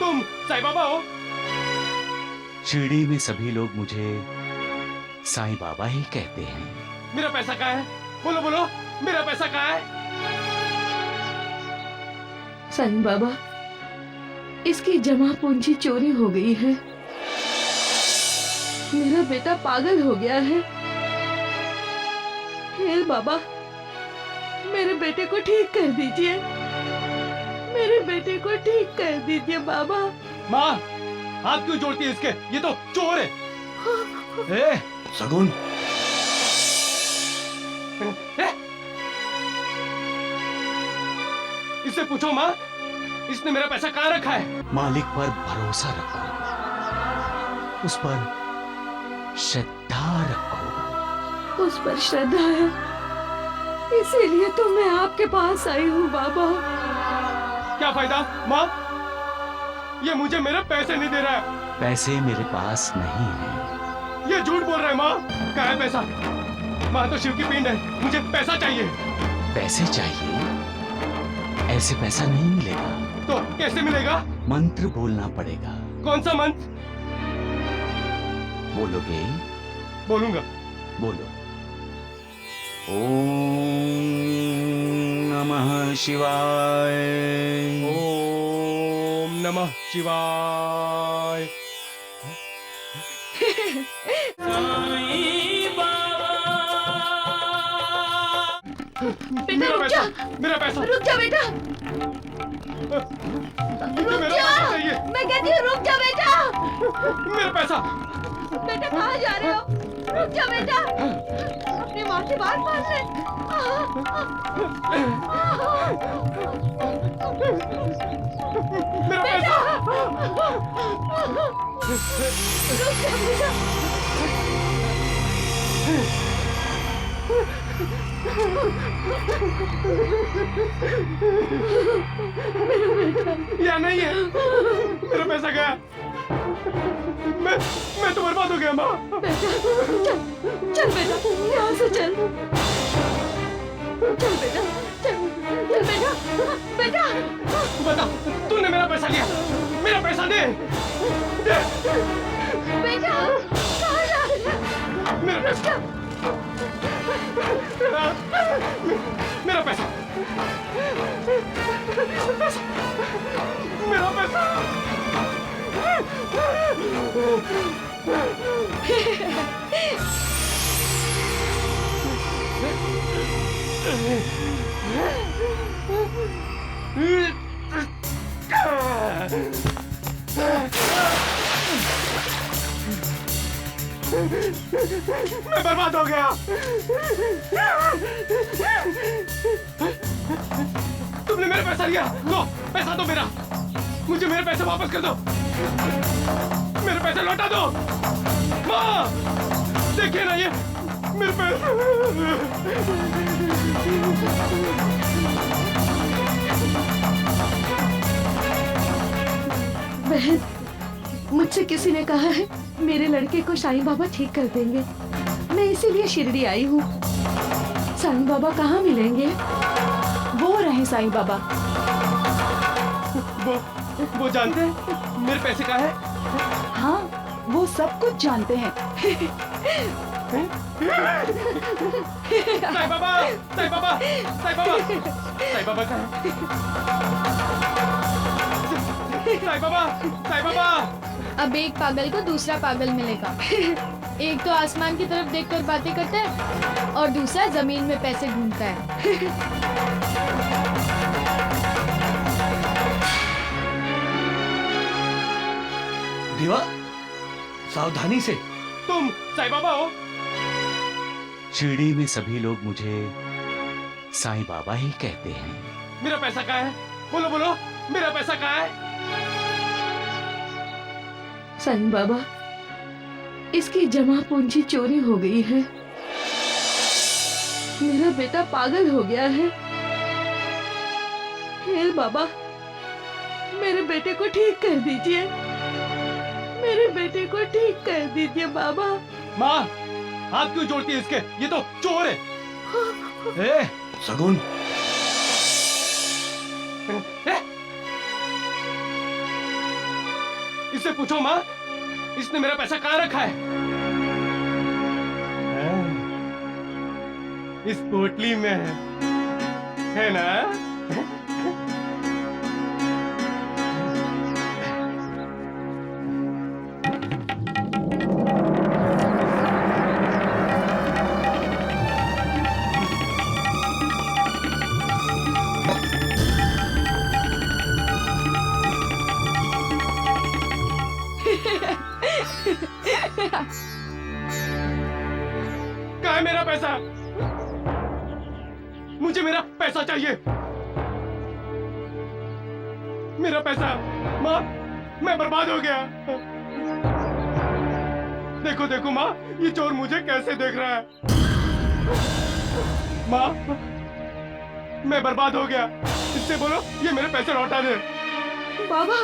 तुम साईं बाबा हो? शिरडी में सभी लोग मुझे साईं बाबा ही कहते हैं। मेरा पैसा कहाँ है? बोलो बोलो, मेरा पैसा कहाँ है? साईं बाबा, इसकी जमा पूंजी चोरी हो गई है। मेरा बेटा पागल हो गया है। हे बाबा, मेरे बेटे को ठीक कर दीजिए। मेरे बेटे को ठीक कर दीजिए बाबा। माँ, हाथ क्यों जोड़ती है इसके? ये तो चोर है। ए, सगुन, इससे पूछो माँ, इसने मेरा पैसा कहाँ रखा है? मालिक पर भरोसा रखो, उस पर श्रद्धा रखो। उस पर श्रद्धा है, इसीलिए तो मैं आपके पास आई हूँ बाबा। क्या फायदा माँ? ये मुझे मेरे पैसे नहीं दे रहा है। पैसे मेरे पास नहीं है। ये झूठ बोल रहा है माँ। कहाँ है पैसा? माँ तो शिव की पिंड है, मुझे पैसा चाहिए। पैसे चाहिए? ऐसे पैसा नहीं मिलेगा। तो कैसे मिलेगा? मंत्र बोलना पड़ेगा। कौन सा मंत्र? बोलोगे? बोलूंगा। बोलो। ओम नमः शिवाय। ओम नमः शिवाय। बेटा रुक जा, मेरा पैसा, रुक जा बेटा, मुझे रुक मेरा जा। पैसा चाहिए। मैं कहती हूँ रुक जा बेटा। मेरा पैसा। बेटा कहाँ जा रहे हो? रुक जा बेटा, अपनी माँ की बात मान ले। मेरा पैसा। रुक जा बेटा। या नहीं है, मेरा पैसा गया। मैं तो बर्बाद हो गया माँ। बेटा चल, चल बेटा, यहाँ से चल। चल बेटा, चल, चल बेटा, बेटा। बता, तूने मेरा पैसा लिया। मेरा पैसा दे, दे। बेटा कहाँ जा रहे हैं? मेरा पैसा, मेरा पैसा, मेरा पैसा। मैं बर्बाद हो गया। तुमने मेरा पैसा लिया। दो, पैसा दो मेरा। मुझे मेरे पैसे वापस कर दो। मेरे पैसे लौटा दो। माँ, देखिए ना ये मेरे पैसे। बहन, मुझसे किसी ने कहा है मेरे लड़के को साईं बाबा ठीक कर देंगे। मैं इसीलिए शिरडी आई हूँ। साईं बाबा कहाँ मिलेंगे? वो रहे साईं बाबा। वो जानते हैं मेरे पैसे कहाँ है? हाँ, वो सब कुछ जानते हैं। साईं बाबा, साईं बाबा, साईं बाबा, साईं बाबा कहाँ है? साईं बाबा, साईं बाबा। अब एक पागल को दूसरा पागल मिलेगा। एक तो आसमान की तरफ देखकर बातें करता है और दूसरा जमीन में पैसे ढूंढता है। देवा, सावधानी से। तुम साईं बाबा हो? शिरडी में सभी लोग मुझे साईं बाबा ही कहते हैं। मेरा पैसा कहाँ है? बोलो बोलो, मेरा पैसा कहाँ है? साईं बाबा, इसकी जमा पूंजी चोरी हो गई है। मेरा बेटा पागल हो गया है। हे बाबा, मेरे बेटे को ठीक कर दीजिए। मेरे बेटे को ठीक कर दीजिए बाबा। माँ, हाथ क्यों जोड़ती है इसके? ये तो चोर है। ए, सगुन, ए? 「इससे पूछो माँ, इसने मेरा पैसा कहाँ रखा है? इस पोटली में है ना? कहाँ है मेरा पैसा? मुझे मेरा पैसा चाहिए। मेरा पैसा। माँ, मैं बर्बाद हो गया। देखो देखो माँ, ये चोर मुझे कैसे देख रहा है। माँ, मैं बर्बाद हो गया। इससे बोलो ये मेरे पैसे लौटा दे। बाबा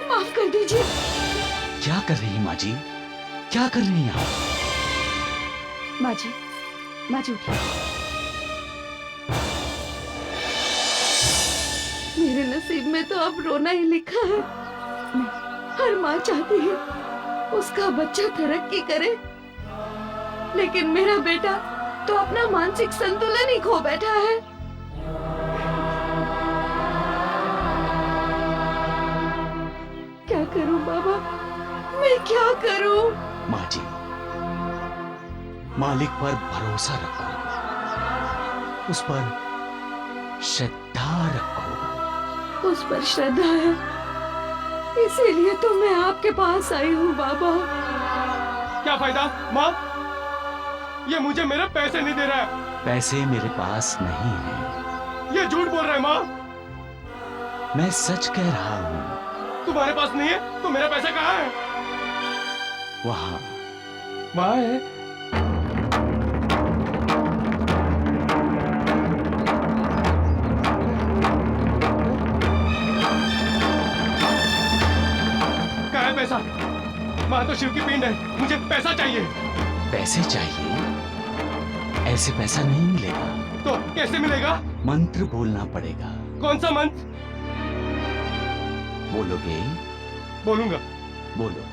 माफ कर दीजिए। क्या कर रही हैं माँ जी? क्या कर रही हैं आप? माँ जी उठिए। मेरे नसीब में तो अब रोना ही लिखा है। हर माँ चाहती है उसका बच्चा तरक्की करे, लेकिन मेरा बेटा तो अपना मानसिक संतुलन ही खो बैठा है। क्या करूं बाबा, मैं क्या करूं? माँ जी, मालिक पर भरोसा रखो, उस पर श्रद्धा रखो। उस पर श्रद्धा है, इसीलिए तो मैं आपके पास आई हूँ बाबा। क्या फायदा माँ, ये मुझे मेरे पैसे नहीं दे रहा है। पैसे मेरे पास नहीं हैं। ये झूठ बोल रहा है माँ। मैं सच कह रहा हूँ। तुम्हारे पास नहीं है तो मेरा पैसा कहाँ है? वहाँ वहाँ है। कहाँ है पैसा? वहाँ तो शिव की पिंड है, मुझे पैसा चाहिए। पैसे चाहिए? ऐसे पैसा नहीं मिलेगा। तो कैसे मिलेगा? मंत्र बोलना पड़ेगा। कौन सा मंत्र? बोलोगे? बोलूंगा। बोलो।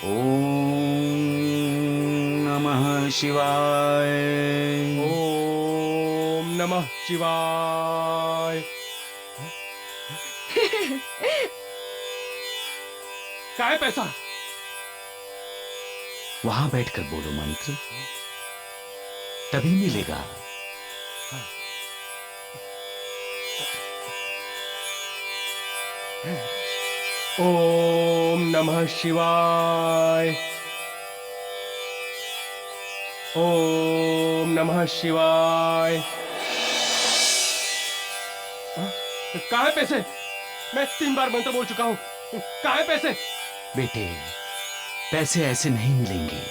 ओम नमः शिवाय। ओम नमः शिवाय। कहाँ है पैसा? वहां बैठकर बोलो मंत्र, तभी मिलेगा। ओम नमः शिवाय। ओम नमः शिवाय। कहाँ है पैसे? मैं 3 बार मंत्र बोल चुका हूँ। कहाँ है पैसे? बेटे, पैसे ऐसे नहीं मिलेंगे।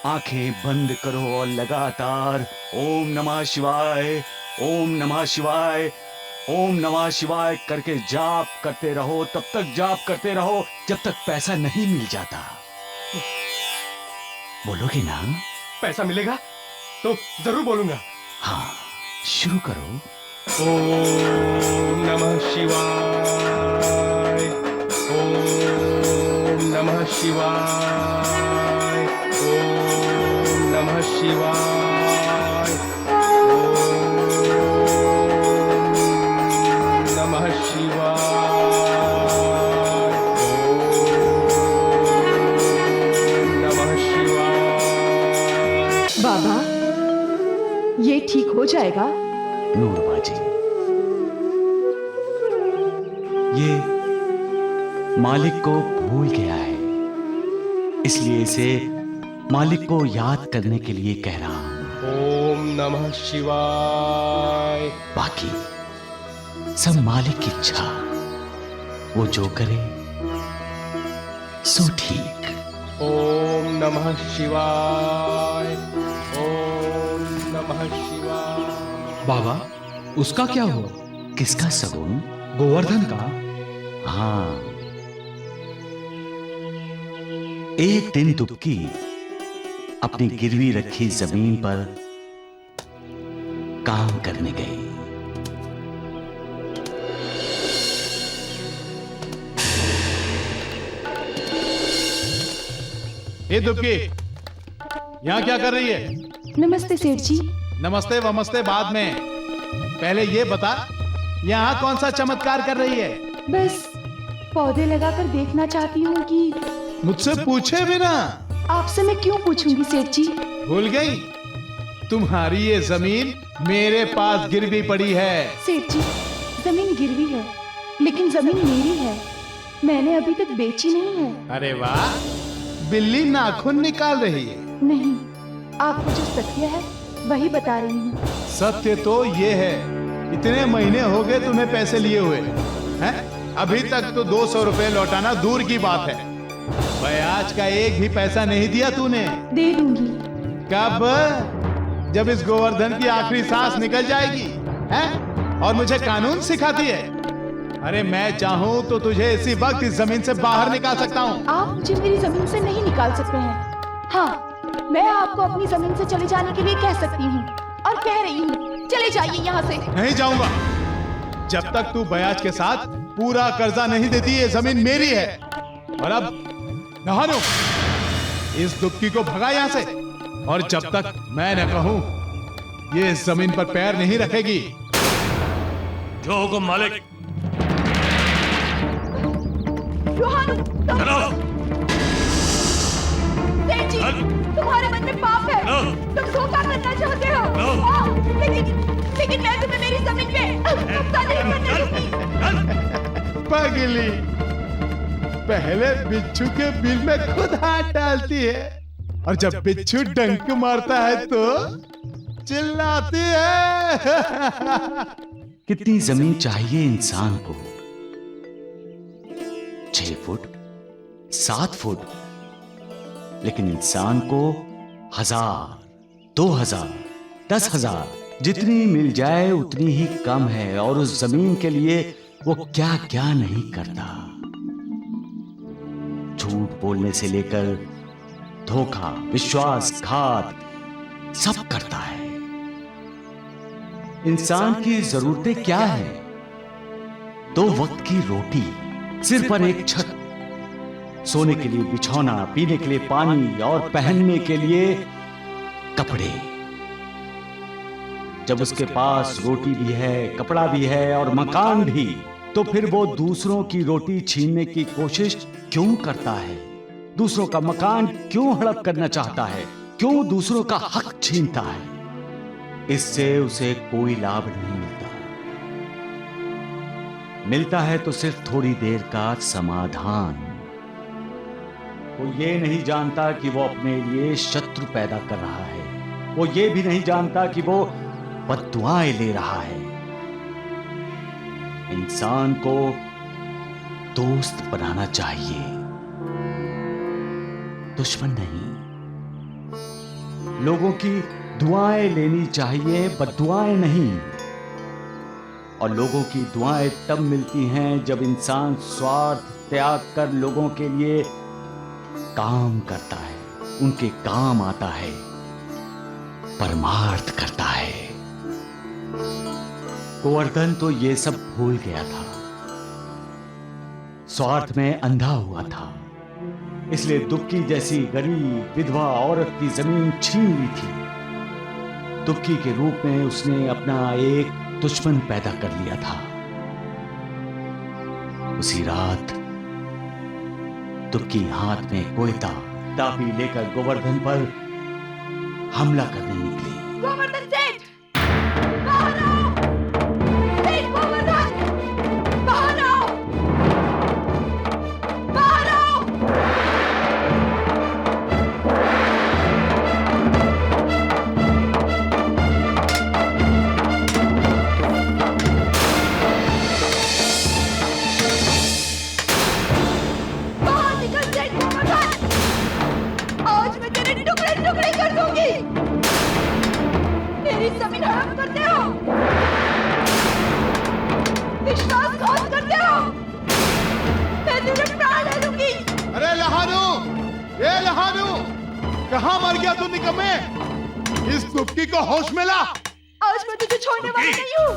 आंखें बंद करो और लगातार ओम नमः शिवाय, ओम नमः शिवाय, ओम नमः शिवाय करके जाप करते रहो। तब तक जाप करते रहो जब तक पैसा नहीं मिल जाता। बोलोगे ना? पैसा मिलेगा तो जरूर बोलूंगा। हाँ, शुरू करो। ओम नमः शिवाय। ओम नमः शिवाय। ओम नमः शिवाय। ओम नमः शिवाय। ओम नमः शिवाय। बाबा, ये ठीक हो जाएगा? नूरबाजी, ये मालिक को भूल गया है, इसलिए इसे मालिक को याद करने के लिए कह रहा हूं। ओम नमः शिवाय। बाकी सब मालिक की इच्छा, वो जो करे सो ठीक। ओम नमः शिवाय। ओम नमः शिवाय। बाबा, उसका क्या हुआ? किसका सगुन? गोवर्धन का? हाँ, एक दिन दुबकी अपनी गिरवी रखी जमीन पर काम करने गई। ए दुबकी, यहाँ क्या कर रही है? नमस्ते सेठ जी। नमस्ते वमस्ते बाद में, पहले ये बता यहाँ कौन सा चमत्कार कर रही है? बस पौधे लगाकर देखना चाहती हूँ कि मुझसे पूछे बिना। आपसे मैं क्यों पूछूंगी सेठ जी? भूल गई? तुम्हारी ये जमीन मेरे पास गिरवी पड़ी है। सेठ जी, जमीन गिरवी है, लेकिन जमीन मेरी है। मैंने अभी तक बेची नहीं है। अरे वाह, बिल्ली नाखून निकाल रही है। नहीं, आपको जो सत्य है वही बता रही हूँ। सत्य तो ये है, इतने महीने हो गए तुम्हें पैसे लिए हुए हैं, अभी तक तो 200 रुपए लौटाना दूर की बात है। ब्याज का एक भी पैसा नहीं दिया तूने। दे दूंगी। कब? जब इस गोवर्धन की आखिरी सांस निकल जाएगी, हैं? और मुझे कानून सिखाती है। अरे मैं चाहूँ तो तुझे इसी वक्त इस जमीन से बाहर निकाल सकता हूँ। आप मुझे मेरी जमीन से नहीं निकाल सकते हैं। हाँ, मैं आपको अपनी जमीन से चले जाने के लिए कह सकती हूँ और कह रही हूँ, चले जाइए यहाँ से। नहीं जाऊंगा जब तक तू ब्याज के साथ पूरा कर्जा नहीं देती। ये जमीन मेरी है। और अब नहानो, इस दुबकी को भगा यहाँ से, और जब तक मैं न कहूँ ये इस जमीन पर पैर नहीं रखेगी। जो हुकुम मालिक। चलो। सेठ जी, तुम्हारे मन में पाप है। तुम धोखा करना चाहते हो। लेकिन मैं तुम्हें मेरी जमीन पे कब्जा नहीं करने दूंगी। पगली, पहले बिच्छू के बिल में खुद हाथ डालती है, और जब बिच्छू डंक मारता है तो चिल्लाती है। कितनी जमीन चाहिए इंसान को? 6 फुट, 7 फुट, लेकिन इंसान को 1000, 2000, 10,000 जितनी मिल जाए उतनी ही कम है। और उस जमीन के लिए वो क्या क्या नहीं करता। झूठ बोलने से लेकर धोखा, विश्वासघात सब करता है। इंसान की जरूरतें क्या है? 2 वक्त की रोटी, सिर पर एक छत, सोने के लिए बिछौना, पीने के लिए पानी और पहनने के लिए कपड़े। जब उसके पास रोटी भी है, कपड़ा भी है और मकान भी, तो फिर वो दूसरों की रोटी छीनने की कोशिश क्यों करता है? दूसरों का मकान क्यों हड़प करना चाहता है? क्यों दूसरों का हक छीनता है? इससे उसे कोई लाभ नहीं मिलता। मिलता है तो सिर्फ थोड़ी देर का समाधान। वो ये नहीं जानता कि वो अपने लिए शत्रु पैदा कर रहा है। वो ये भी नहीं जानता कि वो बद्दुआएं ले रहा है। इंसान को दोस्त बनाना चाहिए, दुश्मन नहीं। लोगों की दुआएं लेनी चाहिए, बद्दुआएं नहीं। और लोगों की दुआएं तब मिलती हैं जब इंसान स्वार्थ त्याग कर लोगों के लिए काम करता है, उनके काम आता है, परमार्थ करता है। गोवर्धन तो ये सब भूल गया था, स्वार्थ में अंधा हुआ था। इसलिए दुबकी जैसी गरीब विधवा औरत की जमीन छीन ली थी। दुबकी के रूप में उसने अपना एक दुश्मन पैदा कर लिया था। उसी रात दुबकी हाथ में कोयता, टापी लेकर गोवर्धन पर हमला करने निकली। गोवर्धन सेठ, बाहर आओ! सेठ गोवर्धन, बाहर आओ! बाहर आओ! बाहर निकल सेठ गोवर्धन! आज मैं तेरे टुकड़े टुकड़े कर दूंगी। मेरी जमीन हड़प करते हो, विश्वासघात करते हो, मैं तुझे प्राण ले लूंगी। अरे लहानू, ए लहानू, कहाँ मर गया तू निकम्मे? इस दुबकी को होश में ला। आज मैं तुझे छोड़ने वाली नहीं हूँ।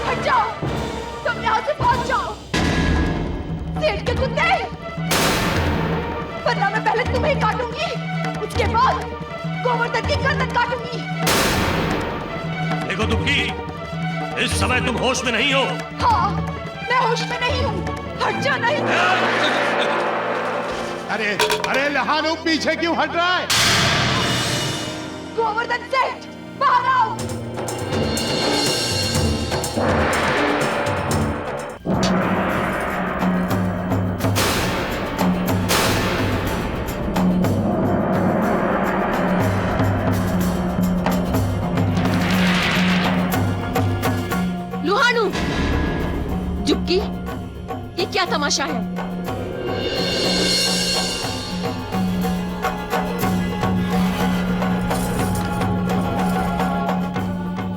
हट जाओ, तुम यहाँ से भाग जाओ। सेठ के कुत्ते, वरना मैं पहले तुम्हें काटूंगी, उसके बाद गोवर्धन की गर्दन काटूंगी। देखो दुखी, इस समय तुम होश में नहीं हो। हाँ, मैं होश में नहीं हूँ। हट जा नहीं। अरे अरे लहानू, पीछे क्यों हट रहा है? गोवर्धन सेठ, बाहर आओ। लुहानू, जुक्की, ये क्या तमाशा है?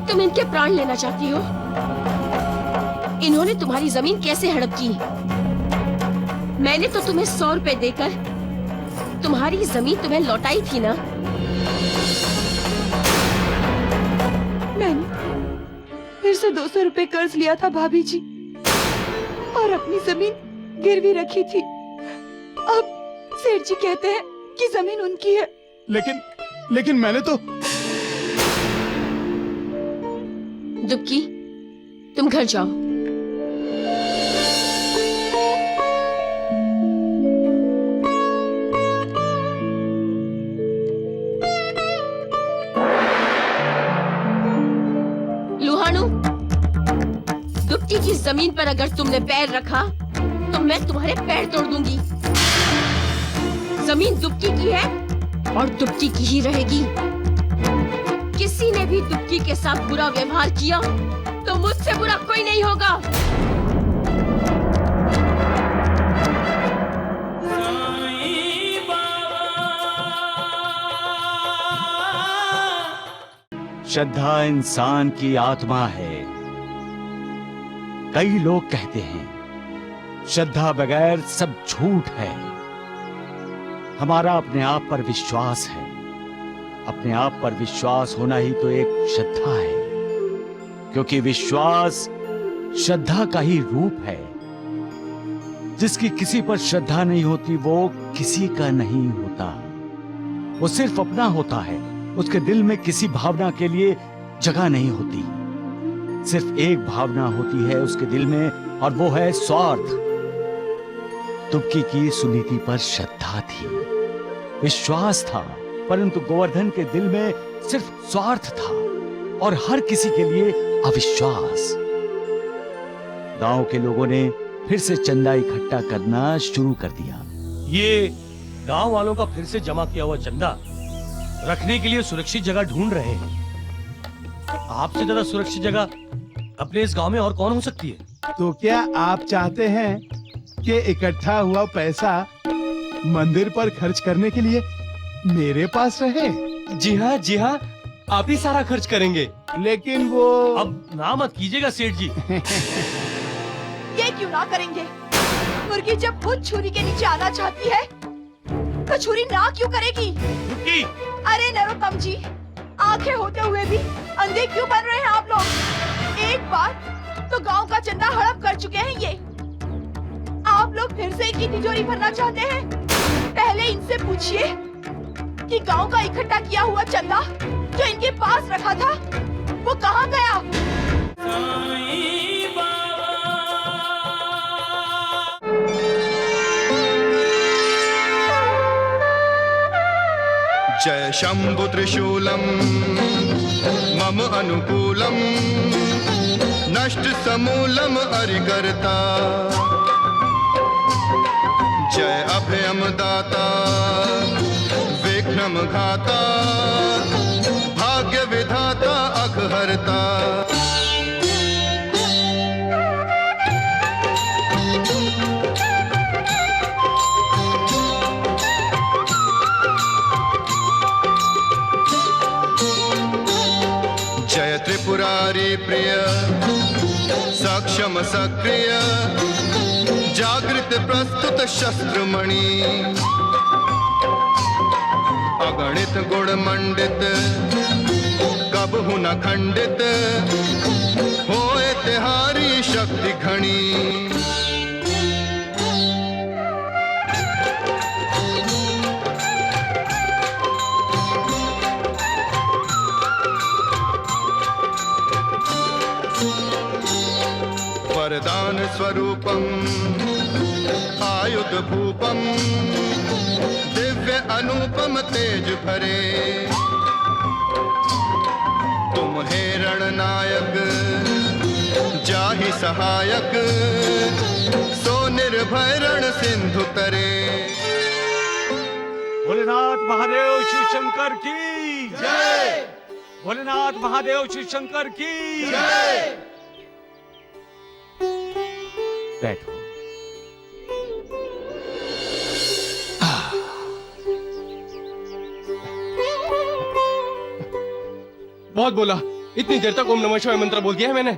तुम इनके प्राण लेना चाहती हो? इन्होंने तुम्हारी जमीन कैसे हड़प की? मैंने तो तुम्हें 100 रुपए देकर तुम्हारी जमीन तुम्हें लौटाई थी ना? मैंने फिर से 200 रुपए कर्ज लिया था भाभी जी, और अपनी जमीन गिरवी रखी थी। अब सेठ जी कहते हैं कि जमीन उनकी है। लेकिन मैंने तो। दुक्की, तुम घर जाओ। लुहानू, दुक्की की जमीन पर अगर तुमने पैर रखा तो मैं तुम्हारे पैर तोड़ दूंगी। जमीन दुक्की की है और दुक्की की ही रहेगी। किसी ने भी दुक्की के साथ बुरा व्यवहार किया तो मुझसे बुरा कोई नहीं होगा। श्रद्धा इंसान की आत्मा है। कई लोग कहते हैं श्रद्धा बगैर सब झूठ है। हमारा अपने आप पर विश्वास है। अपने आप पर विश्वास होना ही तो एक श्रद्धा है, क्योंकि विश्वास श्रद्धा का ही रूप है। जिसकी किसी पर श्रद्धा नहीं होती वो किसी का नहीं होता। वो सिर्फ अपना होता है। उसके दिल में किसी भावना के लिए जगह नहीं होती। सिर्फ एक भावना होती है उसके दिल में, और वो है स्वार्थ। तुक्की की सुनीति पर श्रद्धा थी, विश्वास था, परंतु गोवर्धन के दिल में सिर्फ स्वार्थ था और हर किसी के लिए अविश्वास। गांव के लोगों ने फिर से चंदा इकट्ठा करना शुरू कर दिया। ये गांव वालों का फिर से जमा किया हुआ चंदा रखने के लिए सुरक्षित जगह ढूंढ रहे हैं। आपसे ज्यादा सुरक्षित जगह अपने इस गांव में और कौन हो सकती है? तो क्या आप चाहते हैं कि इकट्ठा हुआ पैसा मंदिर पर खर्च करने के लिए मेरे पास रहे? जी हाँ, आप ही सारा खर्च करेंगे। लेकिन वो अब ना मत कीजिएगा सेठ जी। ये क्यों ना करेंगे? मुर्गी जब खुद छुरी के नीचे आना चाहती है तो छुरी ना क्यों करेगी? दुक्की, अरे नरोत्तम जी, आंखें होते हुए भी अंधे क्यों बन रहे हैं आप लोग? एक बार तो गांव का चंदा हड़प कर चुके हैं ये। आप लोग फिर से इनकी तिजोरी भरना चाहते हैं? पहले इनसे पूछिए कि गांव का इकट्ठा किया हुआ चंदा जो इनके पास रखा था वो कहाँ गया? जय शंभु त्रिशूलम मम अनुकूलम नष्ट समूलम अरिकर्ता। जय अभयम दाता विघ्नम घाता भाग्य विधाता अघहर्ता। जय त्रिपुरारी प्रिय सक्षम सक्रिय जागृत प्रस्तुत शस्त्रमणि। अगणित गुण मंडित कबहु न खंडित होए तिहारी शक्ति घनी। स्वरूपम आयुध भूपम दिव्य अनुपम तेज भरे तुम हे रणनायक जाहि सहायक सो निर्भय रण सिंधु तरे। भोलेनाथ महादेव शिव शंकर की जय। भोलेनाथ महादेव शिव शंकर की जय। बैठो। बहुत बोला, इतनी देर तक ओम नमः शिवाय मंत्र बोल दिया है मैंने।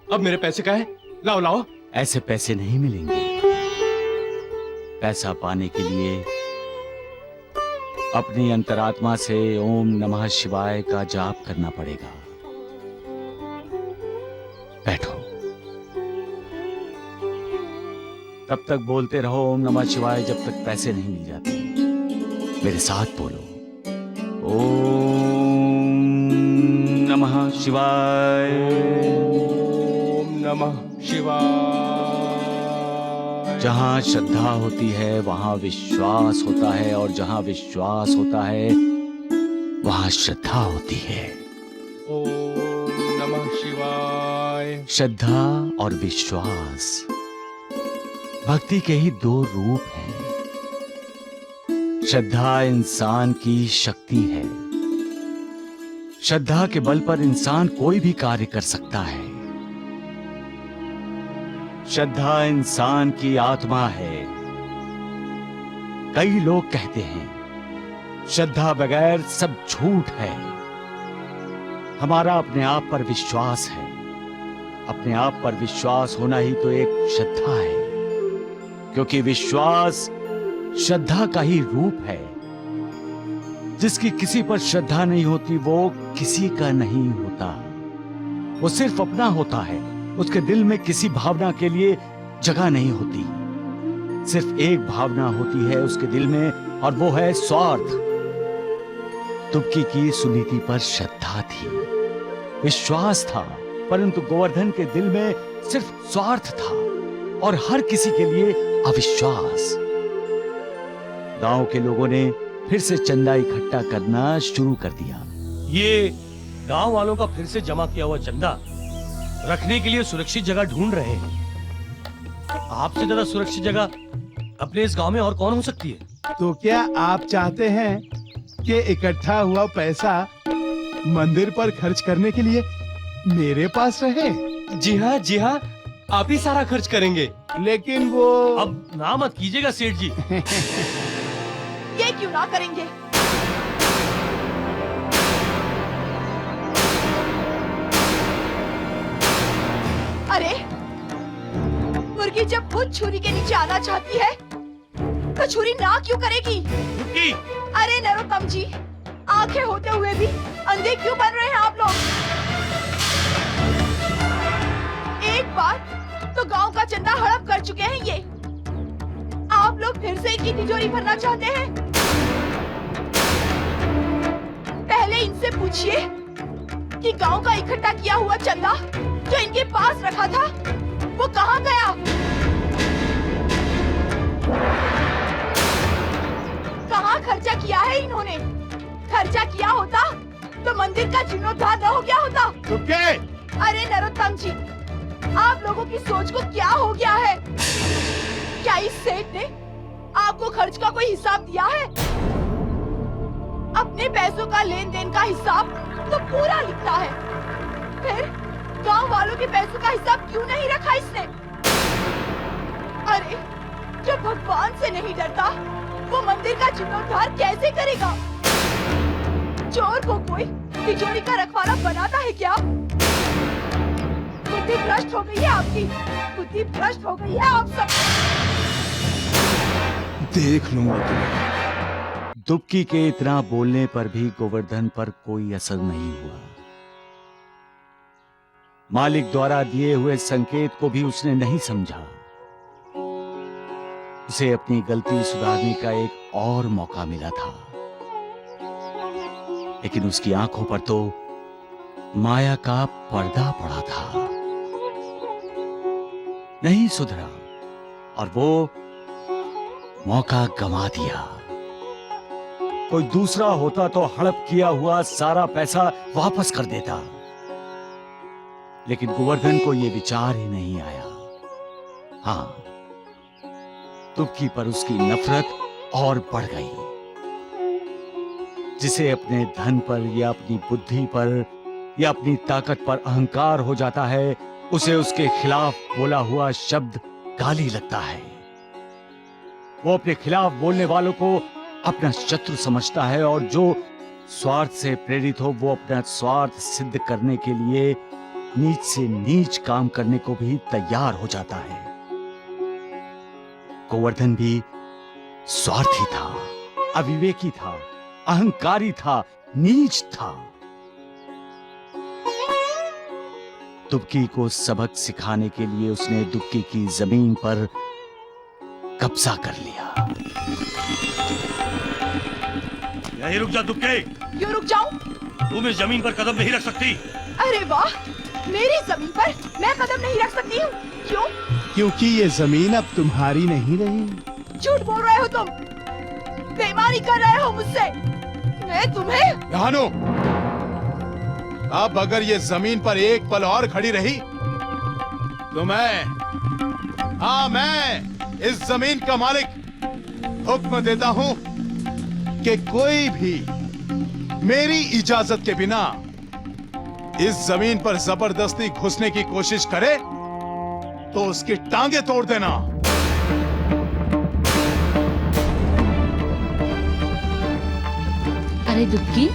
अब मेरे पैसे कहाँ हैं? लाओ लाओ। ऐसे पैसे नहीं मिलेंगे। पैसा पाने के लिए अपनी अंतरात्मा से ओम नमः शिवाय का जाप करना पड़ेगा। बैठो। तब तक बोलते रहो ओम नमः शिवाय जब तक पैसे नहीं मिल जाते। मेरे साथ बोलो ओम नमः शिवाय। ओम नमः शिवाय। जहां श्रद्धा होती है वहां विश्वास होता है, और जहां विश्वास होता है वहां श्रद्धा होती है। ओम नमः शिवाय। श्रद्धा और विश्वास भक्ति के ही दो रूप हैं। श्रद्धा इंसान की शक्ति है। श्रद्धा के बल पर इंसान कोई भी कार्य कर सकता है। श्रद्धा इंसान की आत्मा है। कई लोग कहते हैं श्रद्धा बगैर सब झूठ है। हमारा अपने आप पर विश्वास है। अपने आप पर विश्वास होना ही तो एक श्रद्धा है, क्योंकि विश्वास श्रद्धा का ही रूप है। जिसकी किसी पर श्रद्धा नहीं होती वो किसी का नहीं होता। वो सिर्फ अपना होता है। उसके दिल में किसी भावना के लिए जगह नहीं होती। सिर्फ एक भावना होती है उसके दिल में, और वो है स्वार्थ। तुर्की की सुनीति पर श्रद्धा थी, विश्वास था, परंतु गोवर्धन के दिल में सिर्फ स्वार्थ था और हर किसी के लिए अविश्वास। गांव के लोगों ने फिर से चंदा इकट्ठा करना शुरू कर दिया। ये गांव वालों का फिर से जमा किया हुआ चंदा रखने के लिए सुरक्षित जगह ढूंढ रहे हैं। आपसे ज्यादा सुरक्षित जगह अपने इस गांव में और कौन हो सकती है? तो क्या आप चाहते हैं कि इकट्ठा हुआ पैसा मंदिर पर खर्च करने के लिए मेरे पास रहे? जी हाँ, आप ही सारा खर्च करेंगे। लेकिन वो अब ना मत कीजिएगा सेठ जी। ये क्यों ना करेंगे? अरे मुर्गी जब खुद छुरी के नीचे आना चाहती है तो छुरी ना क्यों करेगी? रुकी। अरे नरोत्तम जी, आंखें होते हुए भी अंधे क्यों बन रहे हैं आप लोग? एक बार तो गांव का चंदा हड़प कर चुके हैं ये। आप लोग फिर से इनकी तिजोरी भरना चाहते हैं? पहले इनसे पूछिए कि गांव का इकट्ठा किया हुआ चंदा जो इनके पास रखा था वो कहाँ गया? कहाँ खर्चा किया है इन्होंने? खर्चा किया होता तो मंदिर का जीर्णोद्धार न हो गया होता। अरे नरोत्तम जी, आप लोगों की सोच को क्या हो गया है? क्या इस सेठ ने आपको खर्च का कोई हिसाब दिया है? अपने पैसों का लेन देन का हिसाब तो पूरा लिखता है, फिर गांव वालों के पैसों का हिसाब क्यों नहीं रखा इसने? अरे जो भगवान से नहीं डरता वो मंदिर का जीर्णोद्धार कैसे करेगा? चोर को कोई तिजोरी का रखवाला बनाता है क्या? बुद्धि भ्रष्ट हो गई है आपकी। बुद्धि भ्रष्ट हो गई है आप सब। देख लूंगा तुम्हें। दुबकी के इतना बोलने पर भी गोवर्धन पर कोई असर नहीं हुआ। मालिक द्वारा दिए हुए संकेत को भी उसने नहीं समझा। उसे अपनी गलती सुधारने का एक और मौका मिला था, लेकिन उसकी आंखों पर तो माया का पर्दा पड़ा था। नहीं सुधरा और वो मौका गंवा दिया। कोई दूसरा होता तो हड़प किया हुआ सारा पैसा वापस कर देता, लेकिन गोवर्धन को यह विचार ही नहीं आया। हाँ, तुर्की पर उसकी नफरत और बढ़ गई। जिसे अपने धन पर या अपनी बुद्धि पर या अपनी ताकत पर अहंकार हो जाता है, उसे उसके खिलाफ बोला हुआ शब्द गाली लगता है। वो अपने खिलाफ बोलने वालों को अपना शत्रु समझता है और जो स्वार्थ से प्रेरित हो वो अपना स्वार्थ सिद्ध करने के लिए नीच से नीच काम करने को भी तैयार हो जाता है। गोवर्धन भी स्वार्थी था, अविवेकी था, अहंकारी था, नीच था। दुबकी को सबक सिखाने के लिए उसने दुबकी की जमीन पर कब्जा कर लिया। यहीं रुक जा दुबके। क्यों रुक जाऊं? तुम इस जमीन पर कदम नहीं रख सकती। अरे वाह, मेरी जमीन पर मैं कदम नहीं रख सकती हूँ। क्यों? क्योंकि ये जमीन अब तुम्हारी नहीं रही। झूठ बोल रहे हो तुम, बेईमानी कर रहे हो मुझसे। मैं तुम्हें रानो, अब अगर ये जमीन पर एक पल और खड़ी रही तो मैं इस जमीन का मालिक हुक्म देता हूं कि कोई भी मेरी इजाजत के बिना इस जमीन पर जबरदस्ती घुसने की कोशिश करे तो उसकी टांगे तोड़ देना। अरे दुबकी,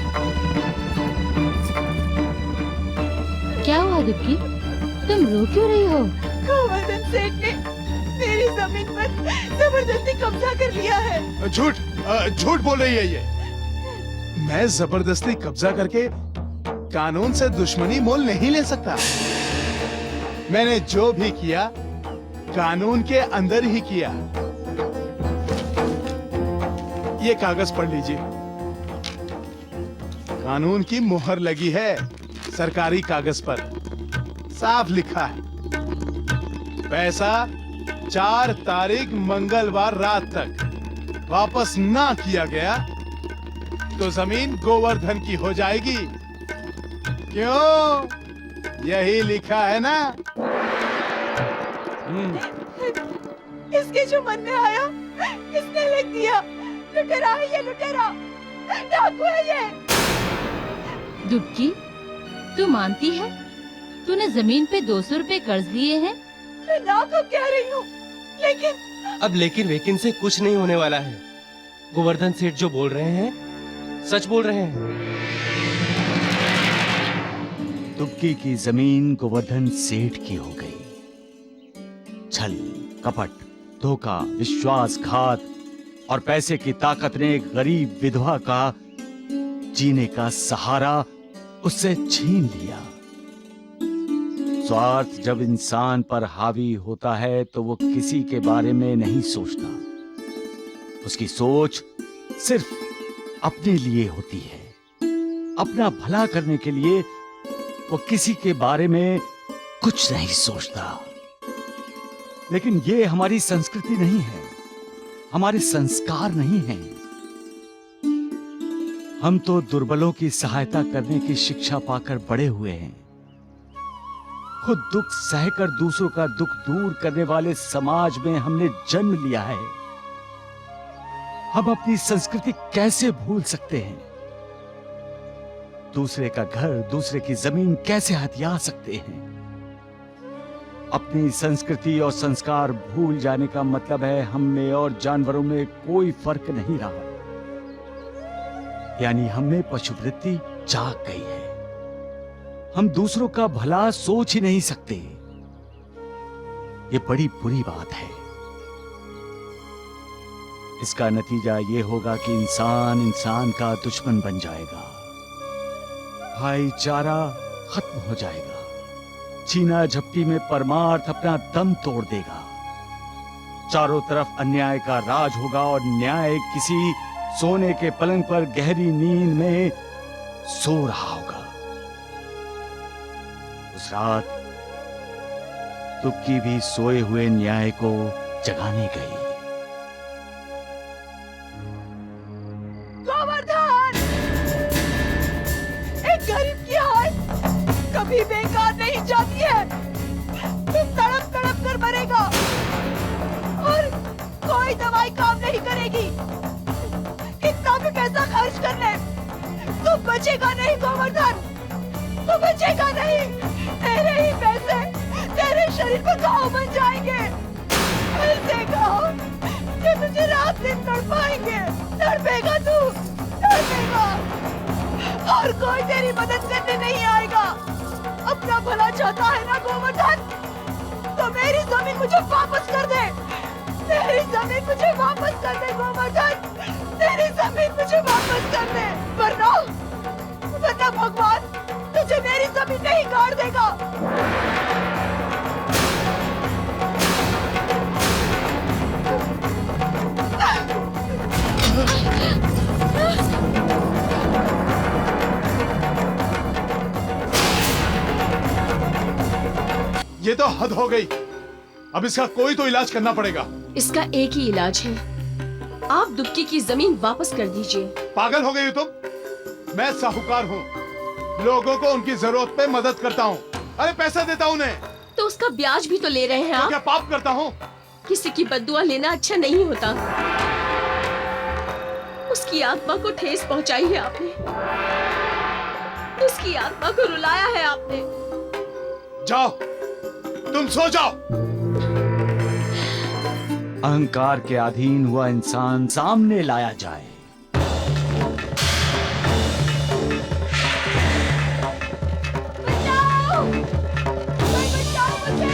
क्या हुआ दुबकी? तुम रो क्यों रही हो? गोवर्धन सेठ ने मेरी जमीन पर जबरदस्ती कब्जा कर लिया है। झूठ बोल रही है ये। मैं जबरदस्ती कब्जा करके कानून से दुश्मनी मोल नहीं ले सकता। मैंने जो भी किया कानून के अंदर ही किया। ये कागज पढ़ लीजिए, कानून की मुहर लगी है सरकारी कागज पर, साफ लिखा है पैसा 4 तारीख मंगलवार रात तक वापस ना किया गया तो जमीन गोवर्धन की हो जाएगी। क्यों? यही लिखा है ना? इसके जो मन में आया इसने लिख दिया। लुटेरा है ये, लुटेरा, डाकू है ये। दुबकी, तू मानती है तूने जमीन पे 200 रुपए कर्ज लिए हैं? मैं ना तो कह रही हूँ, लेकिन अब लेकिन से कुछ नहीं होने वाला है। गोवर्धन सेठ जो बोल रहे हैं सच बोल रहे हैं। दुबकी की जमीन गोवर्धन सेठ की हो गई। छल, कपट, धोखा, विश्वासघात और पैसे की ताकत ने एक गरीब विधवा का जीने का सहारा उससे छीन लिया। स्वार्थ जब इंसान पर हावी होता है तो वो किसी के बारे में नहीं सोचता। उसकी सोच सिर्फ अपने लिए होती है। अपना भला करने के लिए वो किसी के बारे में कुछ नहीं सोचता। लेकिन ये हमारी संस्कृति नहीं है, हमारे संस्कार नहीं है। हम तो दुर्बलों की सहायता करने की शिक्षा पाकर बड़े हुए हैं। खुद दुख सहकर दूसरों का दुख दूर करने वाले समाज में हमने जन्म लिया है। हम अपनी संस्कृति कैसे भूल सकते हैं? दूसरे का घर, दूसरे की जमीन कैसे हथिया सकते हैं? अपनी संस्कृति और संस्कार भूल जाने का मतलब है हम में और जानवरों में कोई फर्क नहीं रहा। यानी हम में पशुवृत्ति जाग गई है। हम दूसरों का भला सोच ही नहीं सकते। ये बड़ी बुरी बात है। इसका नतीजा ये होगा कि इंसान इंसान का दुश्मन बन जाएगा, भाईचारा खत्म हो जाएगा, छीना झपटी में परमार्थ अपना दम तोड़ देगा। चारों तरफ अन्याय का राज होगा और न्याय किसी सोने के पलंग पर गहरी नींद में सो रहा होगा। उस रात तुक्की भी सोए हुए न्याय को जगाने गई। गोवर्धन, एक गरीब की हाय कभी बेकार नहीं जाती है। तुम तड़प तड़प कर मरेगा और कोई दवाई काम नहीं करेगी। कितना भी पैसा खर्च कर ले, तू बचेगा नहीं गोवर्धन, तू बचेगा नहीं। तेरे ही पैसे तेरे शरीर पर घाव बन जाएंगे, ऐसे घाव कि तुझे रात दिन तड़पाएंगे। तड़पेगा तू, तड़पेगा, और कोई तेरी मदद करने नहीं आएगा। अपना भला चाहता है ना गोवर्धन, तो मेरी जमीन मुझे वापस कर दे। मेरी जमीन मुझे वापस कर दे गोवर्धन, तेरी जमीन मुझे वापस कर दे, वरना भगवान तुझे मेरी जमीन नहीं काट देगा। ये तो हद हो गई। अब इसका कोई तो इलाज करना पड़ेगा। इसका एक ही इलाज है, आप दुक्की की जमीन वापस कर दीजिए। पागल हो गई हो तुम? मैं साहूकार हूँ, लोगों को उनकी जरूरत पे मदद करता हूँ। अरे पैसा देता हूँ उन्हें। तो उसका ब्याज भी तो ले रहे हैं तो आप। क्या पाप करता हूँ? किसी की बद्दुआ लेना अच्छा नहीं होता। उसकी आत्मा को ठेस पहुंचाई है आपने, उसकी आत्मा को रुलाया है आपने। जाओ, तुम सो जाओ। अहंकार के अधीन हुआ इंसान सामने लाया जाए। बचाओ! कोई बचाओ मुझे!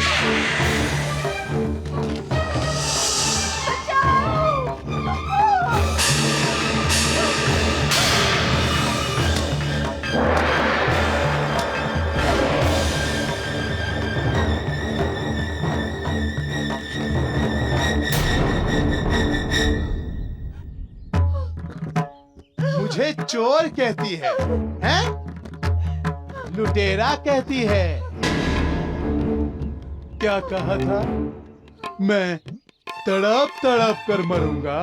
मुझे चोर कहती है, हैं? लुटेरा कहती है। क्या कहा था? मैं तड़प तड़प कर मरूंगा।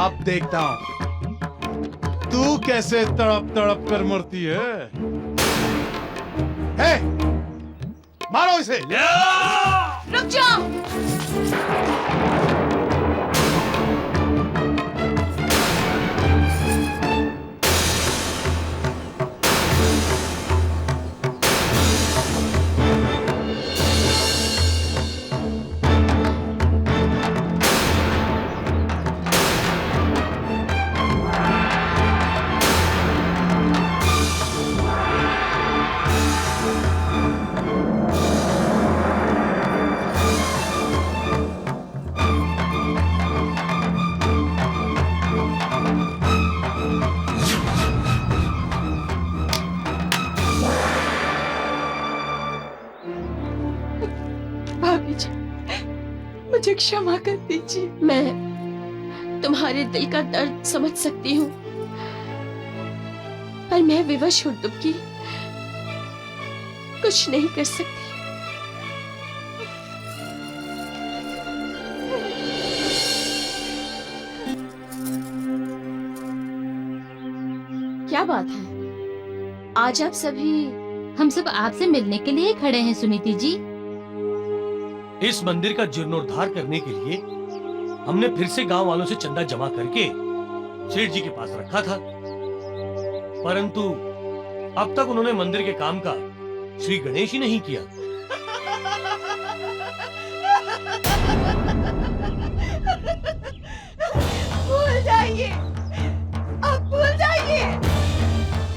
अब देखता हूं तू कैसे तड़प तड़प कर मरती है। हे, मारो इसे। रुक जाओ। भाभी जी, मुझे क्षमा कर दीजिए। मैं तुम्हारे दिल का दर्द समझ सकती हूँ, पर मैं विवश हूँ दुक्की, कुछ नहीं कर सकती। क्या बात है, आज आप सभी? हम सब आपसे मिलने के लिए खड़े हैं सुनीति जी। इस मंदिर का जीर्णोद्धार करने के लिए हमने फिर से गांव वालों से चंदा जमा करके सेठ जी के पास रखा था, परंतु अब तक उन्होंने मंदिर के काम का श्री गणेश ही नहीं किया। भूल जाइए, अब भूल जाइए।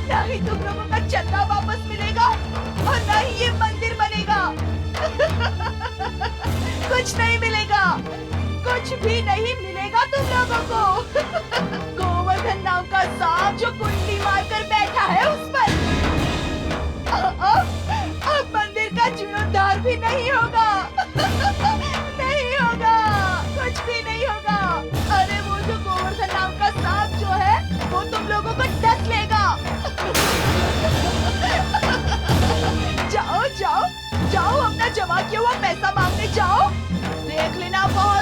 ना ही तुम लोगों का चंदा वापस मिलेगा और ना ही ये मंदिर बनेगा। कुछ नहीं मिलेगा, कुछ भी नहीं मिलेगा तुम लोगों को। गोवर्धन नाम का सांप जो कुंडली मारकर बैठा है उस पर अब मंदिर का जीर्णोद्धार भी नहीं होगा। नहीं होगा, कुछ भी नहीं होगा। अरे वो जो गोवर्धन नाम का सांप जो है वो तुम लोगों को डस लेगा। जाओ जाओ बहुत